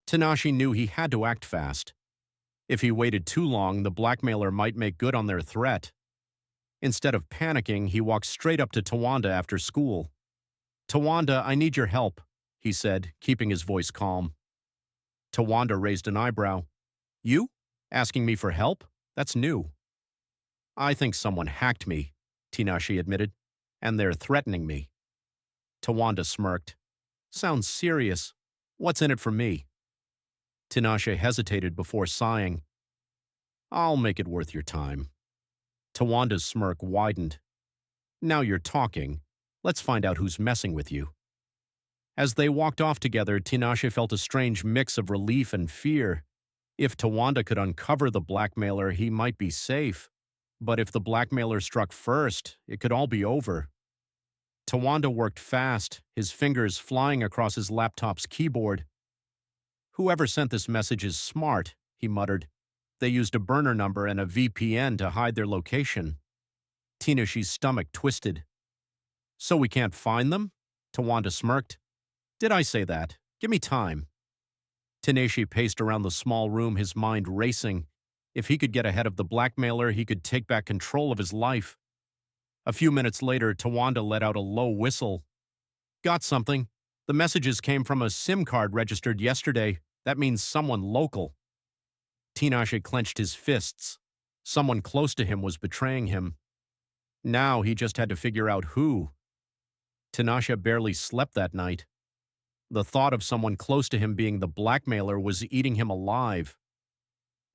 Tinashe knew he had to act fast. If he waited too long, the blackmailer might make good on their threat. Instead of panicking, he walked straight up to Tawanda after school. "Tawanda, I need your help," he said, keeping his voice calm. Tawanda raised an eyebrow. "You? Asking me for help? That's new." "I think someone hacked me," Tinashe admitted, "and they're threatening me." Tawanda smirked. "Sounds serious. What's in it for me?" Tinashe hesitated before sighing. "I'll make it worth your time." Tawanda's smirk widened. "Now you're talking. Let's find out who's messing with you." As they walked off together, Tinashe felt a strange mix of relief and fear. If Tawanda could uncover the blackmailer, he might be safe. But if the blackmailer struck first, it could all be over. Tawanda worked fast, his fingers flying across his laptop's keyboard. "Whoever sent this message is smart," he muttered. "They used a burner number and a VPN to hide their location." Tinashe's stomach twisted. "So we can't find them?" Tawanda smirked. "Did I say that? Give me time." Tinashe paced around the small room, his mind racing. If he could get ahead of the blackmailer, he could take back control of his life. A few minutes later, Tawanda let out a low whistle. "Got something. The messages came from a SIM card registered yesterday. That means someone local." Tinashe clenched his fists. Someone close to him was betraying him. Now he just had to figure out who. Tinashe barely slept that night. The thought of someone close to him being the blackmailer was eating him alive.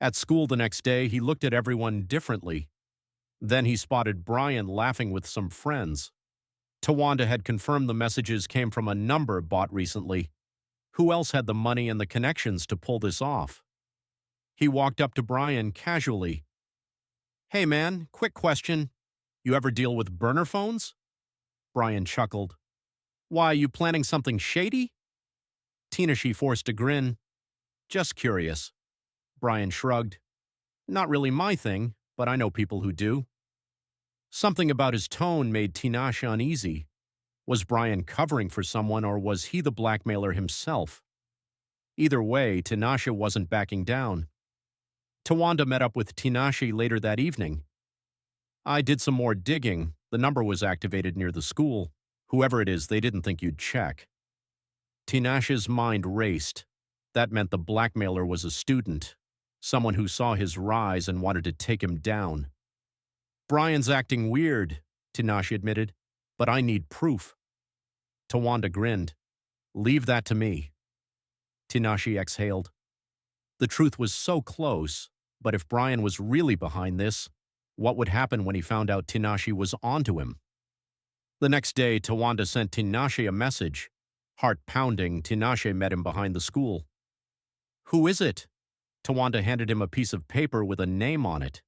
At school the next day, he looked at everyone differently. Then he spotted Brian laughing with some friends. Tawanda had confirmed the messages came from a number bought recently. Who else had the money and the connections to pull this off? He walked up to Brian casually. "Hey man, quick question. You ever deal with burner phones?" Brian chuckled. "Why, you planning something shady?" Tinashe forced a grin. "Just curious." Brian shrugged. "Not really my thing, but I know people who do." Something about his tone made Tinashe uneasy. Was Brian covering for someone, or was he the blackmailer himself? Either way, Tinashe wasn't backing down. Tawanda met up with Tinashe later that evening. "I did some more digging. The number was activated near the school. Whoever it is, they didn't think you'd check." Tinashe's mind raced. That meant the blackmailer was a student, someone who saw his rise and wanted to take him down. "Brian's acting weird," Tinashe admitted, "but I need proof." Tawanda grinned. "Leave that to me." Tinashe exhaled. The truth was so close, but if Brian was really behind this, what would happen when he found out Tinashe was onto him? The next day, Tawanda sent Tinashe a message. Heart pounding, Tinashe met him behind the school. "Who is it?" Tawanda handed him a piece of paper with a name on it.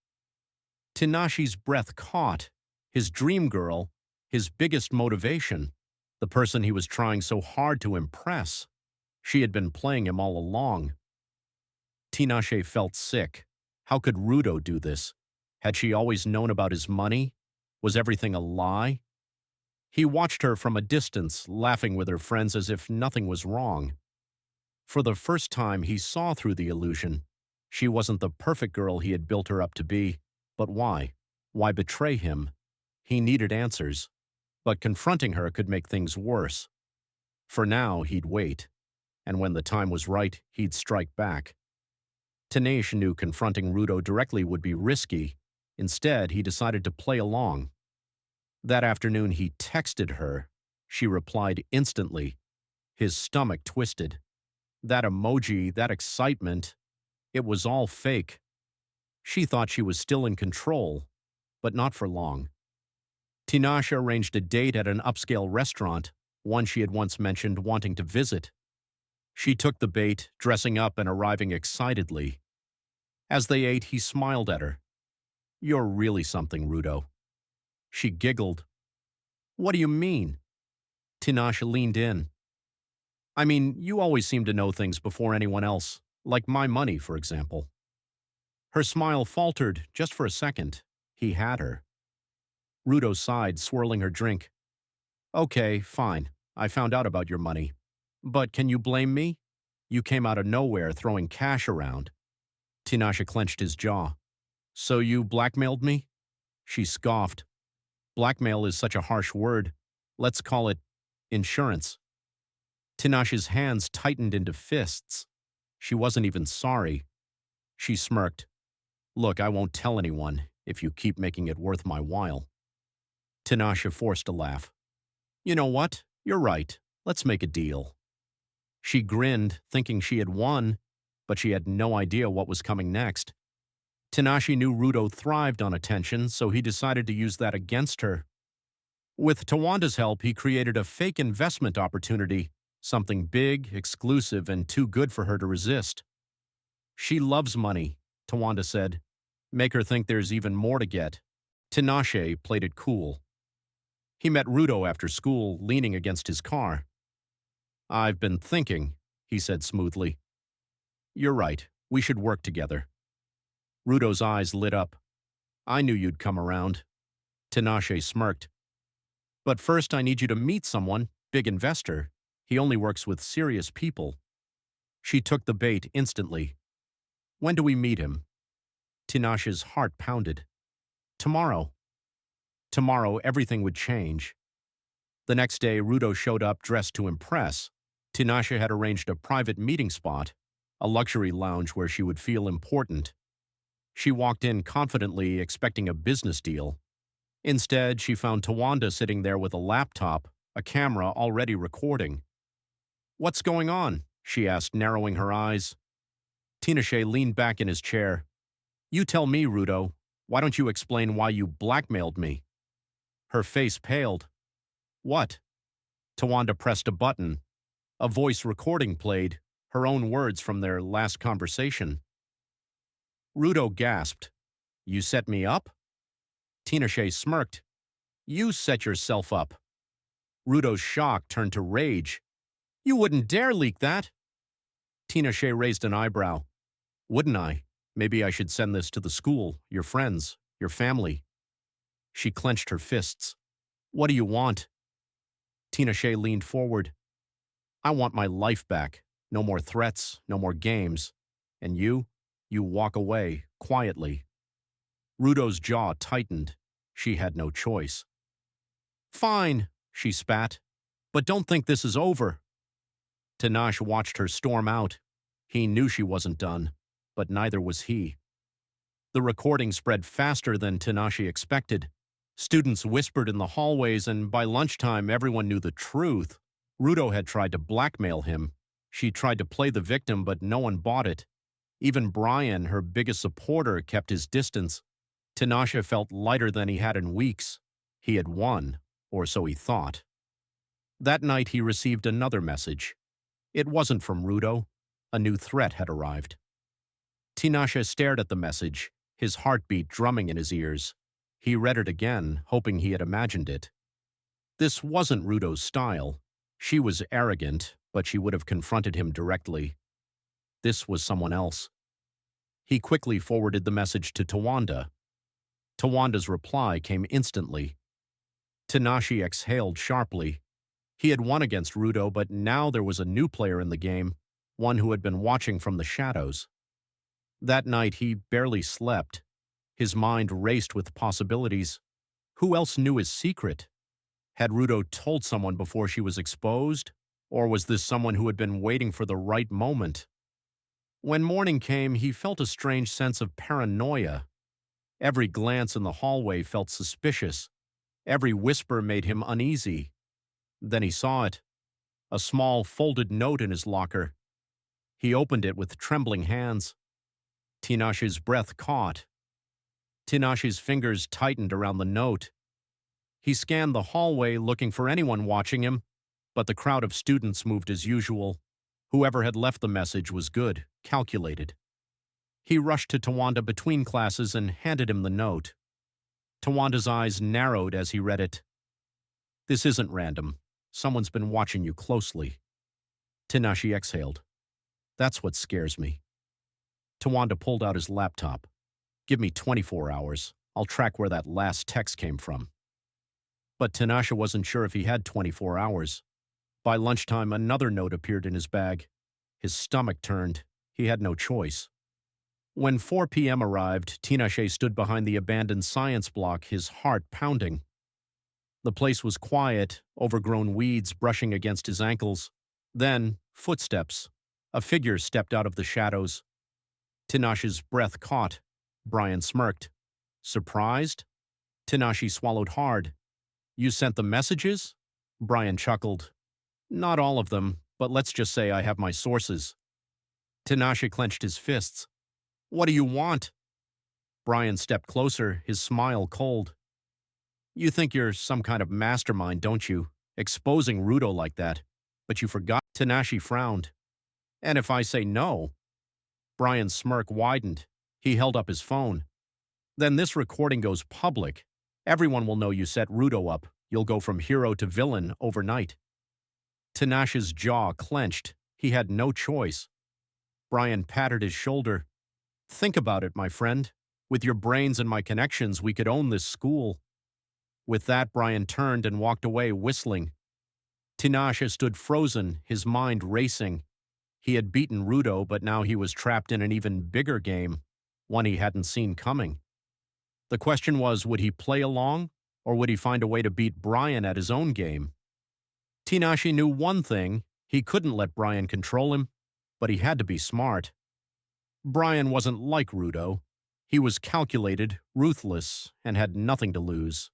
Tinashe's breath caught. His dream girl, his biggest motivation, the person he was trying so hard to impress. She had been playing him all along. Tinashe felt sick. How could Rudo do this? Had she always known about his money? Was everything a lie? He watched her from a distance, laughing with her friends as if nothing was wrong. For the first time, he saw through the illusion. She wasn't the perfect girl he had built her up to be. But why? Why betray him? He needed answers. But confronting her could make things worse. For now, he'd wait. And when the time was right, he'd strike back. Tinashe knew confronting Rudo directly would be risky. Instead, he decided to play along. That afternoon, he texted her. She replied instantly. His stomach twisted. That emoji, that excitement, it was all fake. She thought she was still in control, but not for long. Tinashe arranged a date at an upscale restaurant, one she had once mentioned wanting to visit. She took the bait, dressing up and arriving excitedly. As they ate, he smiled at her. "You're really something, Rudo." She giggled. "What do you mean?" Tinashe leaned in. "I mean, you always seem to know things before anyone else, like my money, for example." Her smile faltered just for a second. He had her. Rudo sighed, swirling her drink. "Okay, fine. I found out about your money. But can you blame me? You came out of nowhere throwing cash around. Tinashe clenched his jaw. So you blackmailed me? She scoffed. Blackmail is such a harsh word. Let's call it insurance. Tinashe's hands tightened into fists. She wasn't even sorry. She smirked. Look, I won't tell anyone if you keep making it worth my while. Tinashe forced a laugh. You know what? You're right. Let's make a deal. She grinned, thinking she had won, but she had no idea what was coming next. Tinashe knew Rudo thrived on attention, so he decided to use that against her. With Tawanda's help, he created a fake investment opportunity, something big, exclusive, and too good for her to resist. She loves money, Tawanda said. Make her think there's even more to get. Tinashe played it cool. He met Rudo after school, leaning against his car. I've been thinking, he said smoothly. You're right. We should work together. Rudo's eyes lit up. I knew you'd come around. Tinashe smirked. But first I need you to meet someone, big investor. He only works with serious people. She took the bait instantly. When do we meet him? Tinashe's heart pounded. Tomorrow. Tomorrow everything would change. The next day, Rudo showed up dressed to impress. Tinashe had arranged a private meeting spot, a luxury lounge where she would feel important. She walked in confidently, expecting a business deal. Instead, she found Tawanda sitting there with a laptop, a camera already recording. What's going on? She asked, narrowing her eyes. Tinashe leaned back in his chair. You tell me, Rudo. Why don't you explain why you blackmailed me? Her face paled. What? Tawanda pressed a button. A voice recording played, her own words from their last conversation. Rudo gasped. You set me up? Tinashe smirked. You set yourself up. Rudo's shock turned to rage. You wouldn't dare leak that. Tinashe raised an eyebrow. Wouldn't I? Maybe I should send this to the school, your friends, your family. She clenched her fists. What do you want? Tinashe leaned forward. I want my life back. No more threats, no more games. And you walk away, quietly. Rudo's jaw tightened. She had no choice. Fine, she spat. But don't think this is over. Tinashe watched her storm out. He knew she wasn't done, but neither was he. The recording spread faster than Tinashe expected. Students whispered in the hallways, and by lunchtime everyone knew the truth. Rudo had tried to blackmail him. She tried to play the victim, but no one bought it. Even Brian, her biggest supporter, kept his distance. Tinashe felt lighter than he had in weeks. He had won, or so he thought. That night he received another message. It wasn't from Rudo. A new threat had arrived. Tinashe stared at the message, his heartbeat drumming in his ears. He read it again, hoping he had imagined it. This wasn't Rudo's style. She was arrogant, but she would have confronted him directly. This was someone else. He quickly forwarded the message to Tawanda. Tawanda's reply came instantly. Tinashe exhaled sharply. He had won against Rudo, but now there was a new player in the game, one who had been watching from the shadows. That night he barely slept. His mind raced with possibilities. Who else knew his secret? Had Rudo told someone before she was exposed? Or was this someone who had been waiting for the right moment? When morning came, he felt a strange sense of paranoia. Every glance in the hallway felt suspicious. Every whisper made him uneasy. Then he saw it. A small folded note in his locker. He opened it with trembling hands. Tinashe's breath caught. Tinashe's fingers tightened around the note. He scanned the hallway looking for anyone watching him, but the crowd of students moved as usual. Whoever had left the message was good, calculated. He rushed to Tawanda between classes and handed him the note. Tawanda's eyes narrowed as he read it. This isn't random. Someone's been watching you closely. Tinashe exhaled. That's what scares me. Tawanda pulled out his laptop. Give me 24 hours. I'll track where that last text came from. But Tinashe wasn't sure if he had 24 hours. By lunchtime, another note appeared in his bag. His stomach turned. He had no choice. When 4 p.m. arrived, Tinashe stood behind the abandoned science block, his heart pounding. The place was quiet, overgrown weeds brushing against his ankles. Then, footsteps. A figure stepped out of the shadows. Tinashe's breath caught. Brian smirked. Surprised? Tinashe swallowed hard. You sent the messages? Brian chuckled. Not all of them, but let's just say I have my sources. Tinashe clenched his fists. What do you want? Brian stepped closer, his smile cold. You think you're some kind of mastermind, don't you? Exposing Rudo like that. But you forgot. Tinashe frowned. And if I say no? Brian's smirk widened. He held up his phone. Then this recording goes public. Everyone will know you set Rudo up. You'll go from hero to villain overnight. Tinashe's jaw clenched. He had no choice. Brian patted his shoulder. Think about it, my friend. With your brains and my connections, we could own this school. With that, Brian turned and walked away, whistling. Tinashe stood frozen, his mind racing. He had beaten Rudo, but now he was trapped in an even bigger game, one he hadn't seen coming. The question was, would he play along, or would he find a way to beat Brian at his own game? Tinashe knew one thing: he couldn't let Brian control him, but he had to be smart. Brian wasn't like Rudo. He was calculated, ruthless, and had nothing to lose.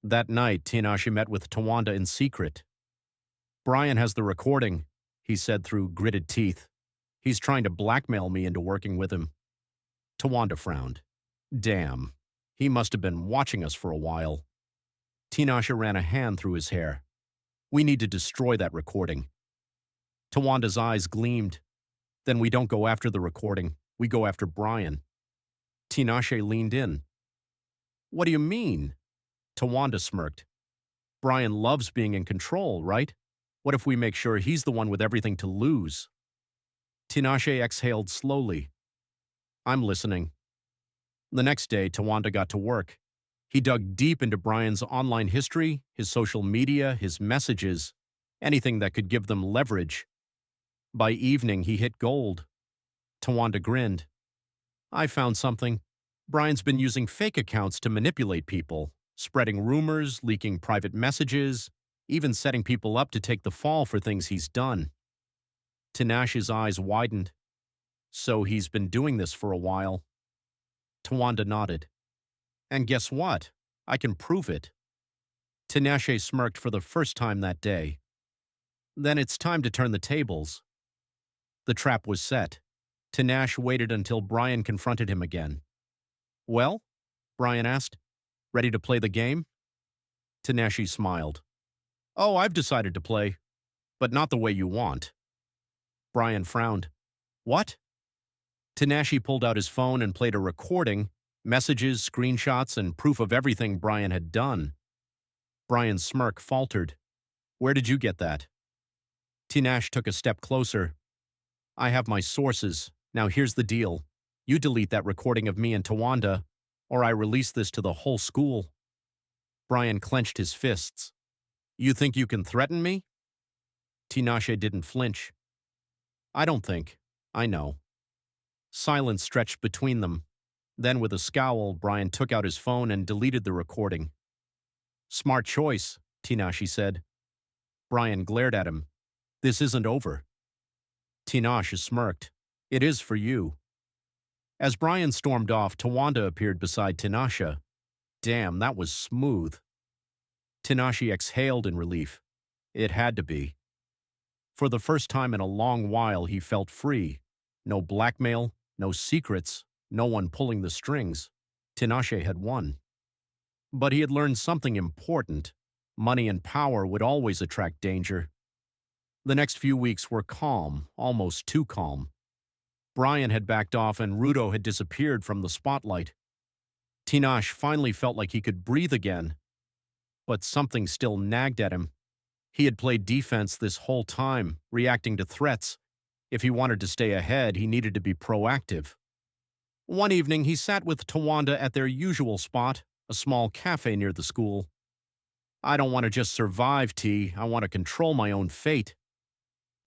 That night, Tinashe met with Tawanda in secret. Brian has the recording, he said through gritted teeth. He's trying to blackmail me into working with him. Tawanda frowned. Damn, he must have been watching us for a while. Tinashe ran a hand through his hair. We need to destroy that recording. Tawanda's eyes gleamed. Then we don't go after the recording, we go after Brian. Tinashe leaned in. What do you mean? Tawanda smirked. Brian loves being in control, right? What if we make sure he's the one with everything to lose? Tinashe exhaled slowly. I'm listening. The next day, Tawanda got to work. He dug deep into Brian's online history, his social media, his messages, anything that could give them leverage. By evening, he hit gold. Tawanda grinned. I found something. Brian's been using fake accounts to manipulate people, spreading rumors, leaking private messages, even setting people up to take the fall for things he's done. Tinashe's eyes widened. So he's been doing this for a while. Tawanda nodded. And guess what? I can prove it. Tinashe smirked for the first time that day. Then it's time to turn the tables. The trap was set. Tinashe waited until Brian confronted him again. Well? Brian asked. Ready to play the game? Tinashe smiled. Oh, I've decided to play, but not the way you want. Brian frowned. What? Tinashe pulled out his phone and played a recording, messages, screenshots, and proof of everything Brian had done. Brian's smirk faltered. Where did you get that? Tinashe took a step closer. I have my sources. Now here's the deal. You delete that recording of me and Tawanda, or I release this to the whole school. Brian clenched his fists. You think you can threaten me? Tinashe didn't flinch. I don't think. I know. Silence stretched between them. Then with a scowl, Brian took out his phone and deleted the recording. Smart choice, Tinashe said. Brian glared at him. This isn't over. Tinashe smirked. It is for you. As Brian stormed off, Tawanda appeared beside Tinashe. Damn, that was smooth. Tinashe exhaled in relief. It had to be. For the first time in a long while, he felt free. No blackmail, no secrets, no one pulling the strings. Tinashe had won. But he had learned something important. Money and power would always attract danger. The next few weeks were calm, almost too calm. Brian had backed off and Rudo had disappeared from the spotlight. Tinashe finally felt like he could breathe again. But something still nagged at him. He had played defense this whole time, reacting to threats. If he wanted to stay ahead, he needed to be proactive. One evening, he sat with Tawanda at their usual spot, a small cafe near the school. I don't want to just survive, T. I want to control my own fate.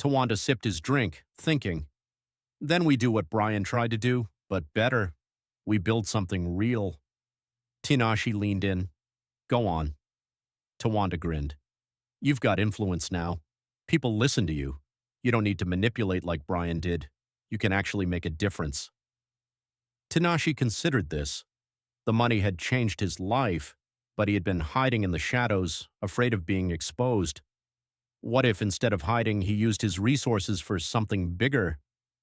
Tawanda sipped his drink, thinking. Then we do what Brian tried to do, but better. We build something real. Tinashe leaned in. Go on. Tawanda grinned. You've got influence now. People listen to you. You don't need to manipulate like Brian did. You can actually make a difference. Tinashe considered this. The money had changed his life, but he had been hiding in the shadows, afraid of being exposed. What if instead of hiding, he used his resources for something bigger,